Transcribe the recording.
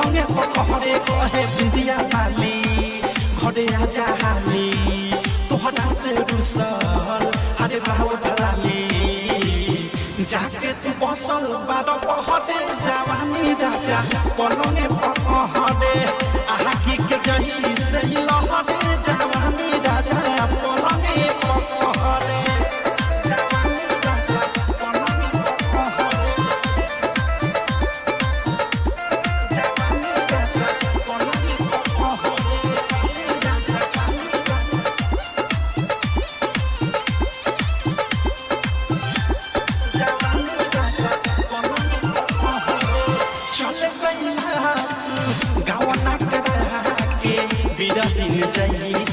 पलंगे पकड़े कहे बिंदिया वाली घरे आजा हाली तोहरा से रुसल हरे राव ढलाली जाके तू बसल बारो पहरे जवानी राजा पलंगे पकड़े आगी के जही से लहरे जवानी राजा पलंगे पकड़े चाहिए